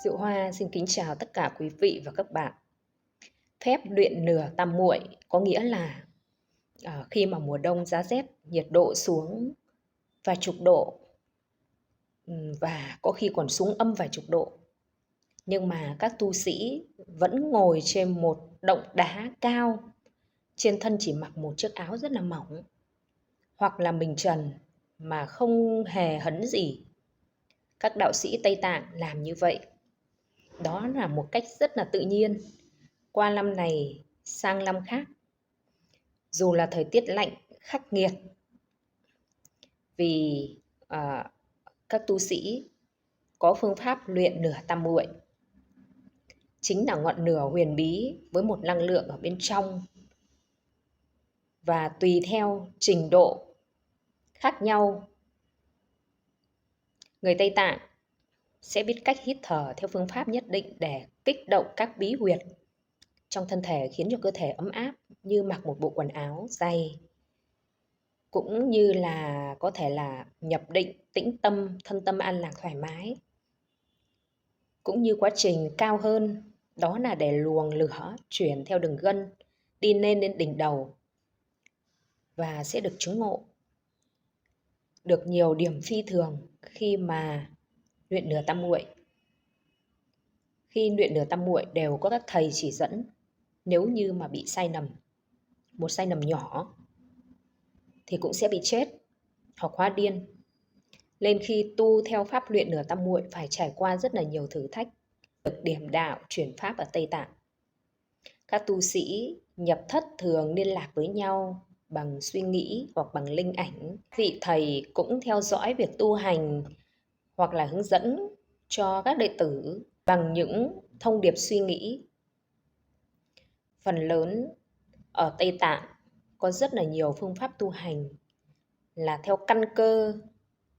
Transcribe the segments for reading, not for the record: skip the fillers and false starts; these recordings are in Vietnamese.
Diệu Hoa xin kính chào tất cả quý vị và các bạn. Phép luyện nửa tam muội có nghĩa là khi mà mùa đông giá rét, nhiệt độ xuống vài chục độ, và có khi còn xuống âm vài chục độ. Nhưng mà các tu sĩ vẫn ngồi trên một động đá cao, trên thân chỉ mặc một chiếc áo rất là mỏng, hoặc là mình trần mà không hề hấn gì. Các đạo sĩ Tây Tạng làm như vậy. Đó là một cách rất là tự nhiên. Qua năm này sang năm khác, dù là thời tiết lạnh khắc nghiệt, vì các tu sĩ có phương pháp luyện nửa tam muội, chính là ngọn lửa huyền bí với một năng lượng ở bên trong, và tùy theo trình độ khác nhau, người Tây Tạng sẽ biết cách hít thở theo phương pháp nhất định để kích động các bí huyệt trong thân thể, khiến cho cơ thể ấm áp như mặc một bộ quần áo dày, cũng như là có thể là nhập định, tĩnh tâm, thân tâm an lạc thoải mái. Cũng như quá trình cao hơn, đó là để luồng lửa chuyển theo đường gân đi lên đỉnh đầu và sẽ được chứng ngộ, được nhiều điểm phi thường khi mà luyện nửa tam muội. Khi luyện nửa tam muội đều có các thầy chỉ dẫn. Nếu như mà bị sai lầm, một sai lầm nhỏ thì cũng sẽ bị chết hoặc hóa điên. Nên khi tu theo pháp luyện nửa tam muội phải trải qua rất là nhiều thử thách. Được điểm đạo chuyển pháp ở Tây Tạng, các tu sĩ nhập thất thường liên lạc với nhau bằng suy nghĩ hoặc bằng linh ảnh. Vị thầy cũng theo dõi việc tu hành hoặc là hướng dẫn cho các đệ tử bằng những thông điệp suy nghĩ. Phần lớn ở Tây Tạng có rất là nhiều phương pháp tu hành là theo căn cơ,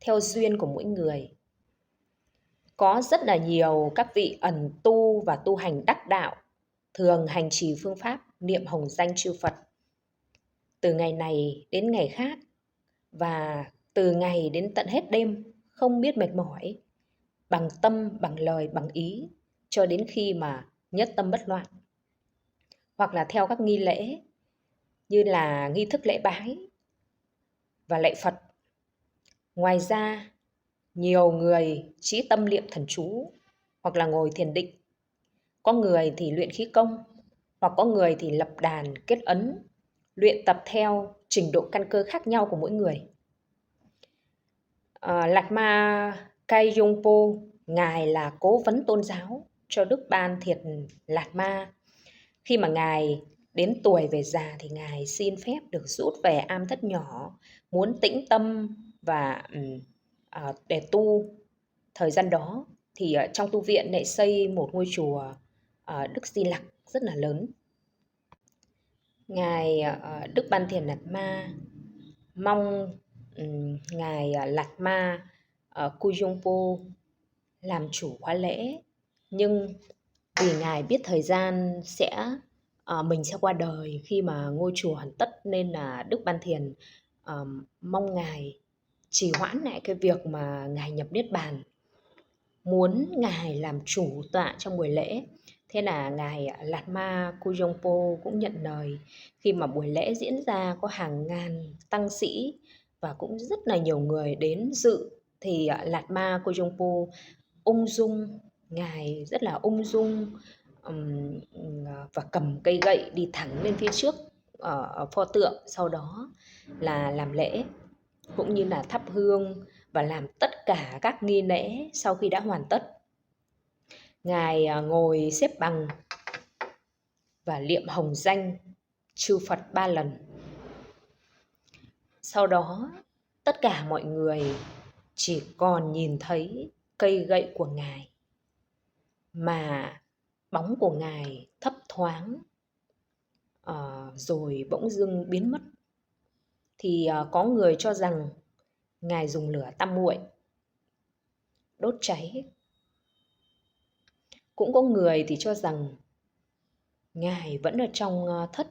theo duyên của mỗi người. Có rất là nhiều các vị ẩn tu và tu hành đắc đạo thường hành trì phương pháp niệm hồng danh chư Phật từ ngày này đến ngày khác, và từ ngày đến tận hết đêm, không biết mệt mỏi, bằng tâm, bằng lời, bằng ý, cho đến khi mà nhất tâm bất loạn. Hoặc là theo các nghi lễ như là nghi thức lễ bái và lạy Phật. Ngoài ra, nhiều người chí tâm niệm thần chú hoặc là ngồi thiền định. Có người thì luyện khí công, hoặc có người thì lập đàn kết ấn, luyện tập theo trình độ căn cơ khác nhau của mỗi người. Lạt Ma Kayongpo, Ngài là cố vấn tôn giáo cho Đức Ban Thiệt Lạt Ma. Khi mà Ngài đến tuổi về già thì Ngài xin phép được rút về am thất nhỏ, muốn tĩnh tâm và để tu. Thời gian đó thì trong tu viện lại xây một ngôi chùa Đức Di Lặc rất là lớn. Ngài Đức Ban Thiền Lạt Ma mong Ngài Lạt Ma Kujongpo làm chủ khóa lễ, nhưng vì Ngài biết thời gian mình sẽ qua đời khi mà ngôi chùa hoàn tất, nên là Đức Ban Thiền mong Ngài trì hoãn lại cái việc mà Ngài nhập Niết Bàn, muốn Ngài làm chủ tọa trong buổi lễ. Thế là Ngài Lạt Ma Kujongpo cũng nhận lời. Khi mà buổi lễ diễn ra có hàng ngàn tăng sĩ và cũng rất là nhiều người đến dự, thì Lạt Ma Kujongpo ung dung, Ngài rất là ung dung và cầm cây gậy đi thẳng lên phía trước ở pho tượng, sau đó là làm lễ cũng như là thắp hương và làm tất cả các nghi lễ. Sau khi đã hoàn tất, Ngài ngồi xếp bằng và niệm hồng danh chư Phật 3 lần. Sau đó tất cả mọi người chỉ còn nhìn thấy cây gậy của Ngài, mà bóng của Ngài thấp thoáng rồi bỗng dưng biến mất. Thì có người cho rằng Ngài dùng lửa tam muội đốt cháy. Cũng có người thì cho rằng Ngài vẫn ở trong thất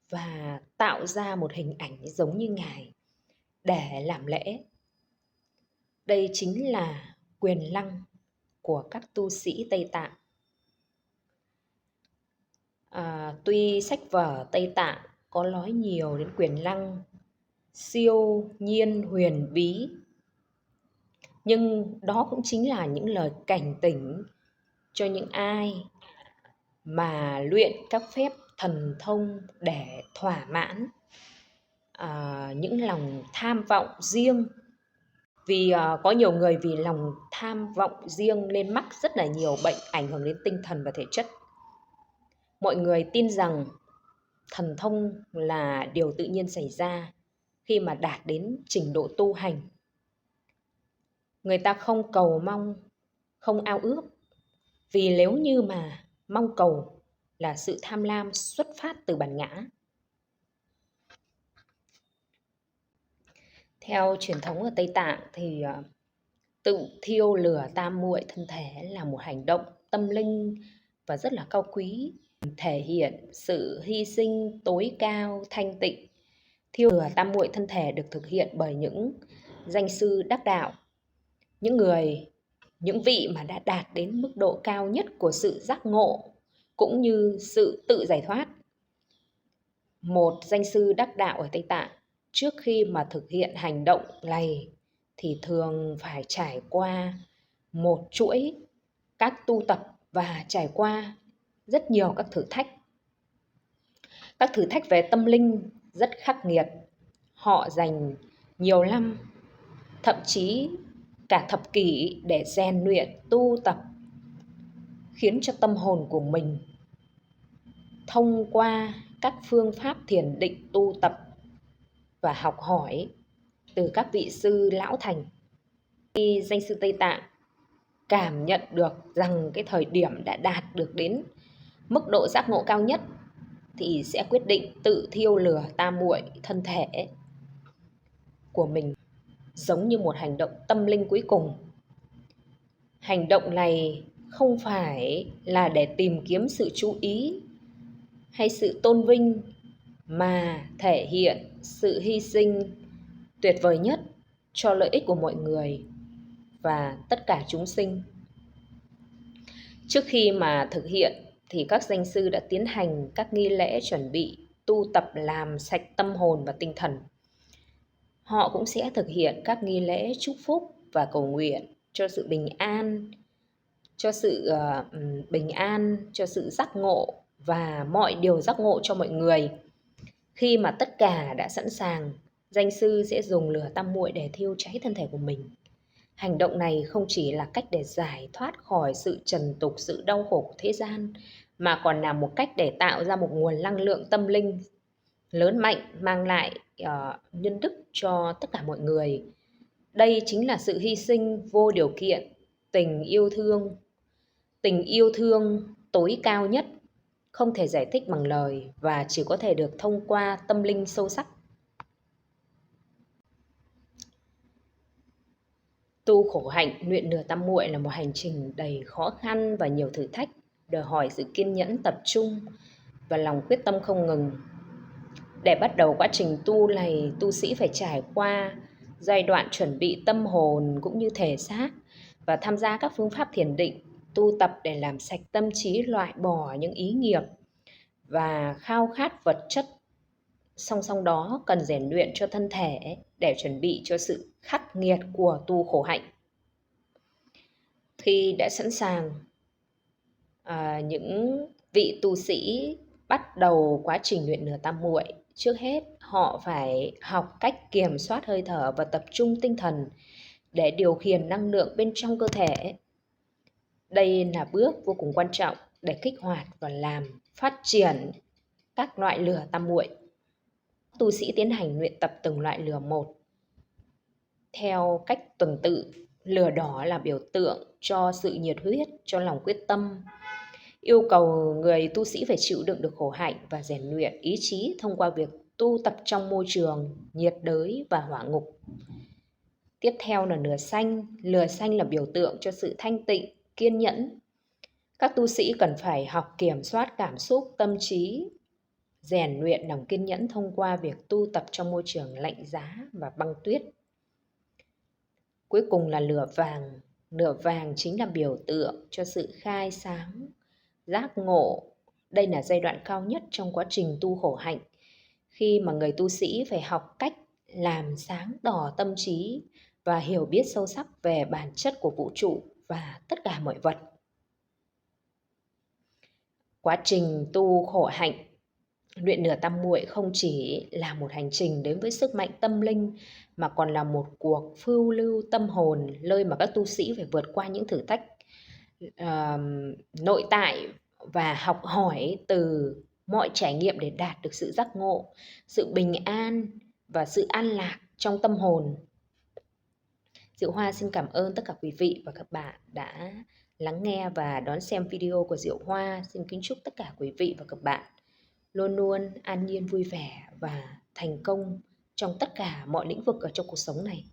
và tạo ra một hình ảnh giống như Ngài để làm lễ. Đây chính là quyền năng của các tu sĩ Tây Tạng. Tuy sách vở Tây Tạng có nói nhiều đến quyền năng siêu nhiên huyền bí, nhưng đó cũng chính là những lời cảnh tỉnh cho những ai mà luyện các phép thần thông để thỏa mãn những lòng tham vọng riêng. Vì có nhiều người vì lòng tham vọng riêng nên mắc rất là nhiều bệnh ảnh hưởng đến tinh thần và thể chất. Mọi người tin rằng thần thông là điều tự nhiên xảy ra khi mà đạt đến trình độ tu hành. Người ta không cầu mong, không ao ước, vì nếu như mà mong cầu là sự tham lam xuất phát từ bản ngã. Theo truyền thống ở Tây Tạng thì tự thiêu lửa tam muội thân thể là một hành động tâm linh và rất là cao quý, thể hiện sự hy sinh tối cao thanh tịnh. Thiêu lửa tam muội thân thể được thực hiện bởi những danh sư đắc đạo, những vị mà đã đạt đến mức độ cao nhất của sự giác ngộ cũng như sự tự giải thoát. Một danh sư đắc đạo ở Tây Tạng trước khi mà thực hiện hành động này thì thường phải trải qua một chuỗi các tu tập và trải qua rất nhiều các thử thách. Các thử thách về tâm linh rất khắc nghiệt. Họ dành nhiều năm, thậm chí cả thập kỷ để rèn luyện tu tập, khiến cho tâm hồn của mình thông qua các phương pháp thiền định tu tập và học hỏi từ các vị sư lão thành. Khi danh sư Tây Tạng cảm nhận được rằng cái thời điểm đã đạt được đến mức độ giác ngộ cao nhất thì sẽ quyết định tự thiêu lửa tam muội thân thể của mình, giống như một hành động tâm linh cuối cùng. Hành động này không phải là để tìm kiếm sự chú ý hay sự tôn vinh, mà thể hiện sự hy sinh tuyệt vời nhất cho lợi ích của mọi người và tất cả chúng sinh. Trước khi mà thực hiện thì các danh sư đã tiến hành các nghi lễ chuẩn bị tu tập làm sạch tâm hồn và tinh thần. Họ cũng sẽ thực hiện các nghi lễ chúc phúc và cầu nguyện cho sự bình an, cho sự giác ngộ và mọi điều giác ngộ cho mọi người. Khi mà tất cả đã sẵn sàng, danh sư sẽ dùng lửa tam muội để thiêu cháy thân thể của mình. Hành động này không chỉ là cách để giải thoát khỏi sự trần tục, sự đau khổ của thế gian, mà còn là một cách để tạo ra một nguồn năng lượng tâm linh lớn mạnh, mang lại nhân đức cho tất cả mọi người. Đây chính là sự hy sinh vô điều kiện, tình yêu thương tối cao nhất, không thể giải thích bằng lời và chỉ có thể được thông qua tâm linh sâu sắc. Tu khổ hạnh luyện lửa tam muội là một hành trình đầy khó khăn và nhiều thử thách, đòi hỏi sự kiên nhẫn, tập trung và lòng quyết tâm không ngừng. Để bắt đầu quá trình tu này, tu sĩ phải trải qua giai đoạn chuẩn bị tâm hồn cũng như thể xác và tham gia các phương pháp thiền định, tu tập để làm sạch tâm trí, loại bỏ những ý nghiệp và khao khát vật chất. Song song đó cần rèn luyện cho thân thể để chuẩn bị cho sự khắc nghiệt của tu khổ hạnh. Khi đã sẵn sàng, những vị tu sĩ bắt đầu quá trình luyện lửa tam muội. Trước hết, họ phải học cách kiểm soát hơi thở và tập trung tinh thần để điều khiển năng lượng bên trong cơ thể. Đây là bước vô cùng quan trọng để kích hoạt và làm phát triển các loại lửa tam muội. Tu sĩ tiến hành luyện tập từng loại lửa một theo cách tuần tự. Lửa đỏ là biểu tượng cho sự nhiệt huyết, cho lòng quyết tâm, yêu cầu người tu sĩ phải chịu đựng được khổ hạnh và rèn luyện ý chí thông qua việc tu tập trong môi trường nhiệt đới và hỏa ngục. Tiếp theo là lửa xanh là biểu tượng cho sự thanh tịnh, kiên nhẫn. Các tu sĩ cần phải học kiểm soát cảm xúc, tâm trí, rèn luyện lòng kiên nhẫn thông qua việc tu tập trong môi trường lạnh giá và băng tuyết. Cuối cùng là lửa vàng, Nửa vàng chính là biểu tượng cho sự khai sáng, giác ngộ. Đây là giai đoạn cao nhất trong quá trình tu khổ hạnh, khi mà người tu sĩ phải học cách làm sáng tỏ tâm trí và hiểu biết sâu sắc về bản chất của vũ trụ và tất cả mọi vật. Quá trình tu khổ hạnh, luyện nửa tam muội không chỉ là một hành trình đến với sức mạnh tâm linh mà còn là một cuộc phiêu lưu tâm hồn, nơi mà các tu sĩ phải vượt qua những thử thách ờ, nội tại và học hỏi từ mọi trải nghiệm để đạt được sự giác ngộ, sự bình an và sự an lạc trong tâm hồn. Diệu Hoa xin cảm ơn tất cả quý vị và các bạn đã lắng nghe và đón xem video của Diệu Hoa. Xin kính chúc tất cả quý vị và các bạn luôn luôn an nhiên vui vẻ và thành công trong tất cả mọi lĩnh vực ở trong cuộc sống này.